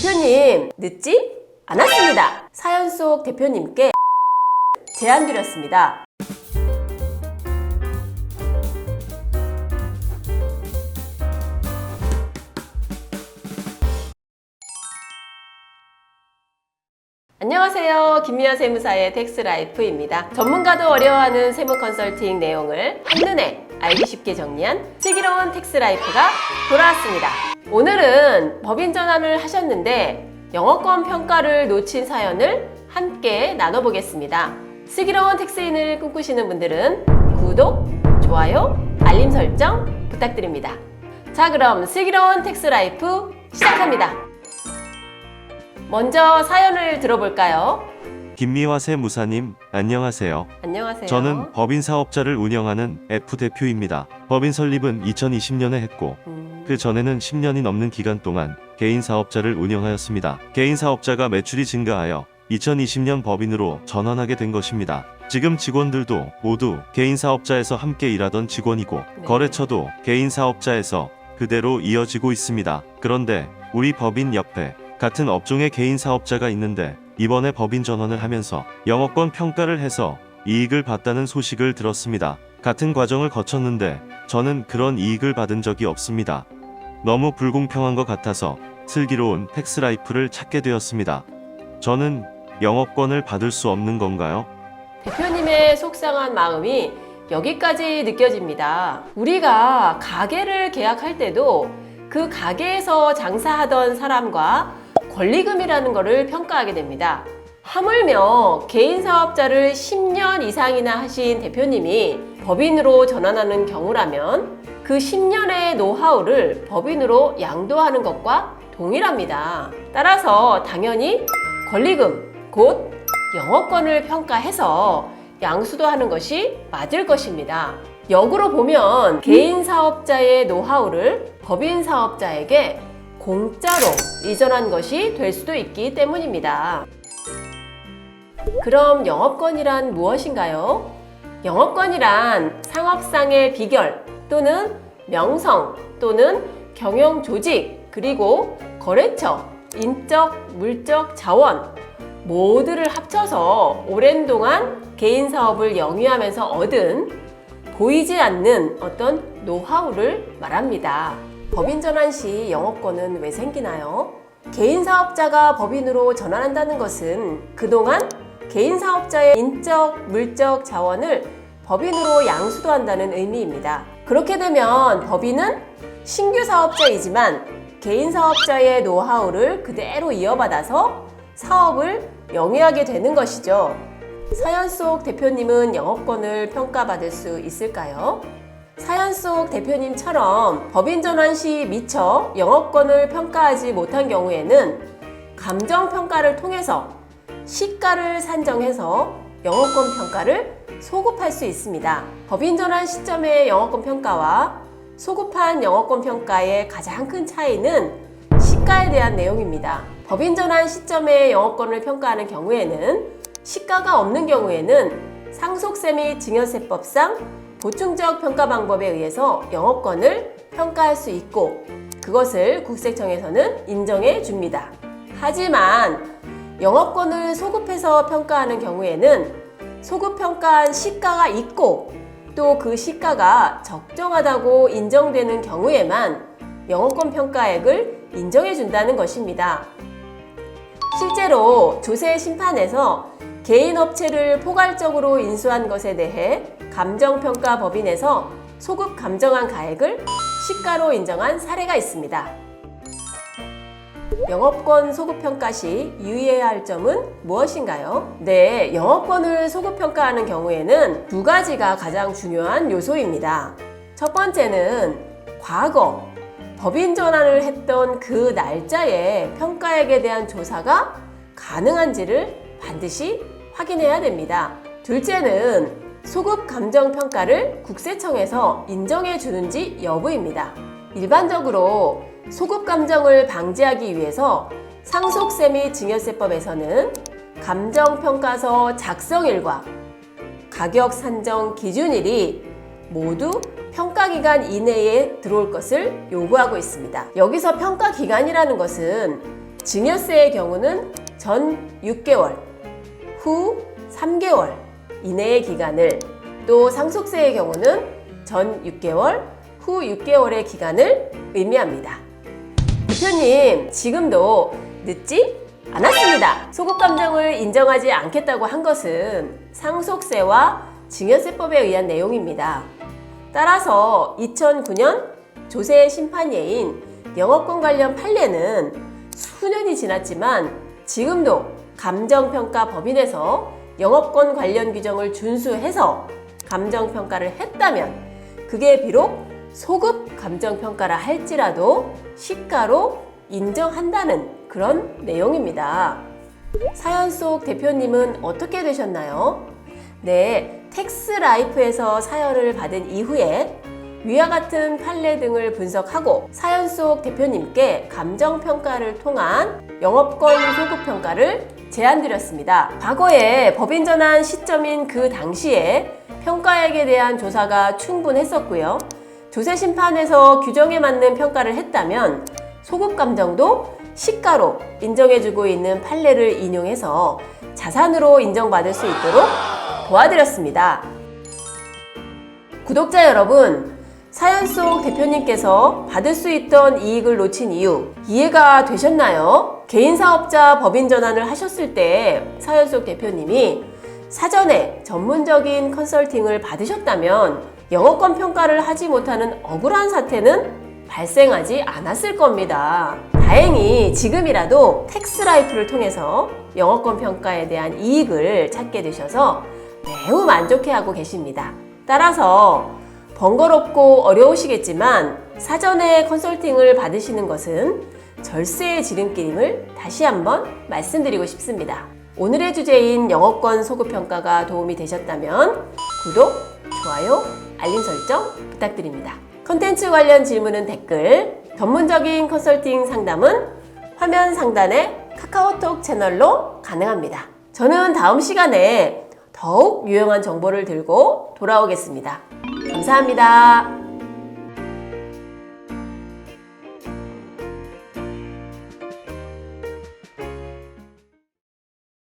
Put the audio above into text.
대표님, 늦지 않았습니다. 사연 속 대표님께 제안 드렸습니다. 안녕하세요. 김미아 세무사의 텍스라이프입니다. 전문가도 어려워하는 세무 컨설팅 내용을 한눈에 알기 쉽게 정리한 슬기로운 텍스라이프가 돌아왔습니다. 오늘은 법인 전환을 하셨는데 영어권 평가를 놓친 사연을 함께 나눠보겠습니다. 슬기로운 텍스인을 꿈꾸시는 분들은 구독, 좋아요, 알림 설정 부탁드립니다. 자, 그럼 슬기로운 텍스라이프 시작합니다. 먼저 사연을 들어볼까요? 김미화 세무사님, 안녕하세요. 안녕하세요. 저는 법인 사업자를 운영하는 F 대표입니다. 법인 설립은 2020년에 했고 그 전에는 10년이 넘는 기간 동안 개인 사업자를 운영하였습니다. 개인 사업자가 매출이 증가하여 2020년 법인으로 전환하게 된 것입니다. 지금 직원들도 모두 개인 사업자에서 함께 일하던 직원이고 거래처도 개인 사업자에서 그대로 이어지고 있습니다. 그런데 우리 법인 옆에 같은 업종의 개인 사업자가 있는데 이번에 법인 전환을 하면서 영어권 평가를 해서 이익을 봤다는 소식을 들었습니다. 같은 과정을 거쳤는데 저는 그런 이익을 받은 적이 없습니다. 너무 불공평한 것 같아서 슬기로운 텍스라이프를 찾게 되었습니다. 저는 영어권을 받을 수 없는 건가요? 대표님의 속상한 마음이 여기까지 느껴집니다. 우리가 가게를 계약할 때도 그 가게에서 장사하던 사람과 권리금이라는 것을 평가하게 됩니다. 하물며 개인 사업자를 10년 이상이나 하신 대표님이 법인으로 전환하는 경우라면 그 10년의 노하우를 법인으로 양도하는 것과 동일합니다. 따라서 당연히 권리금, 곧 영어권을 평가해서 양수도 하는 것이 맞을 것입니다. 역으로 보면 개인 사업자의 노하우를 법인 사업자에게 공짜로 이전한 것이 될 수도 있기 때문입니다. 그럼 영업권이란 무엇인가요? 영업권이란 상업상의 비결 또는 명성 또는 경영 조직 그리고 거래처, 인적, 물적 자원 모두를 합쳐서 오랜 동안 개인 사업을 영위하면서 얻은 보이지 않는 어떤 노하우를 말합니다. 법인 전환 시 영어권은 왜 생기나요? 개인 사업자가 법인으로 전환한다는 것은 그동안 개인 사업자의 인적, 물적 자원을 법인으로 양수도 한다는 의미입니다. 그렇게 되면 법인은 신규 사업자이지만 개인 사업자의 노하우를 그대로 이어받아서 사업을 영위하게 되는 것이죠. 사연 속 대표님은 영어권을 평가받을 수 있을까요? 사연 속 대표님처럼 법인 전환 시 미처 영어권을 평가하지 못한 경우에는 감정평가를 통해서 시가를 산정해서 영어권 평가를 소급할 수 있습니다. 법인 전환 시점의 영어권 평가와 소급한 영어권 평가의 가장 큰 차이는 시가에 대한 내용입니다. 법인 전환 시점의 영어권을 평가하는 경우에는 시가가 없는 경우에는 상속세 및 증여세법상 보충적 평가 방법에 의해서 영어권을 평가할 수 있고 그것을 국세청에서는 인정해 줍니다. 하지만 영어권을 소급해서 평가하는 경우에는 소급 평가한 시가가 있고 또 그 시가가 적정하다고 인정되는 경우에만 영어권 평가액을 인정해 준다는 것입니다. 실제로 조세 심판에서 개인 업체를 포괄적으로 인수한 것에 대해 감정평가법인에서 소급 감정한 가액을 시가로 인정한 사례가 있습니다. 영업권 소급평가 시 유의해야 할 점은 무엇인가요? 네, 영업권을 소급평가하는 경우에는 두 가지가 가장 중요한 요소입니다. 첫 번째는 과거 법인 전환을 했던 그 날짜에 평가액에 대한 조사가 가능한지를 반드시 확인해야 됩니다. 둘째는 소급 감정 평가를 국세청에서 인정해 주는지 여부입니다. 일반적으로 소급 감정을 방지하기 위해서 상속세 및 증여세법에서는 감정평가서 작성일과 가격 산정 기준일이 모두 평가기간 이내에 들어올 것을 요구하고 있습니다. 여기서 평가기간이라는 것은 증여세의 경우는 전 6개월, 후 3개월 이내의 기간을, 또 상속세의 경우는 전 6개월, 후 6개월의 기간을 의미합니다. 대표님, 지금도 늦지 않았습니다. 소급감정을 인정하지 않겠다고 한 것은 상속세와 증여세법에 의한 내용입니다. 따라서 2009년 조세 심판예인 영업권 관련 판례는 수년이 지났지만 지금도 감정평가법인에서 영업권 관련 규정을 준수해서 감정평가를 했다면 그게 비록 소급 감정평가라 할지라도 시가로 인정한다는 그런 내용입니다. 사연 속 대표님은 어떻게 되셨나요? 네, 텍스라이프에서 사연을 받은 이후에 위와 같은 판례 등을 분석하고 사연 속 대표님께 감정평가를 통한 영업권 소급평가를 제안드렸습니다. 과거에 법인 전환 시점인 그 당시에 평가액에 대한 조사가 충분했었고요. 조세심판에서 규정에 맞는 평가를 했다면 소급감정도 시가로 인정해주고 있는 판례를 인용해서 자산으로 인정받을 수 있도록 도와드렸습니다. 구독자 여러분, 사연 속 대표님께서 받을 수 있던 이익을 놓친 이유 이해가 되셨나요? 개인사업자 법인 전환을 하셨을 때 사연 속 대표님이 사전에 전문적인 컨설팅을 받으셨다면 영업권 평가를 하지 못하는 억울한 사태는 발생하지 않았을 겁니다. 다행히 지금이라도 텍스라이프를 통해서 영업권 평가에 대한 이익을 찾게 되셔서 매우 만족해하고 계십니다. 따라서 번거롭고 어려우시겠지만 사전에 컨설팅을 받으시는 것은 절세의 지름길임을 다시 한번 말씀드리고 싶습니다. 오늘의 주제인 영업권 소급평가가 도움이 되셨다면 구독, 좋아요, 알림 설정 부탁드립니다. 컨텐츠 관련 질문은 댓글, 전문적인 컨설팅 상담은 화면 상단의 카카오톡 채널로 가능합니다. 저는 다음 시간에 더욱 유용한 정보를 들고 돌아오겠습니다. 감사합니다.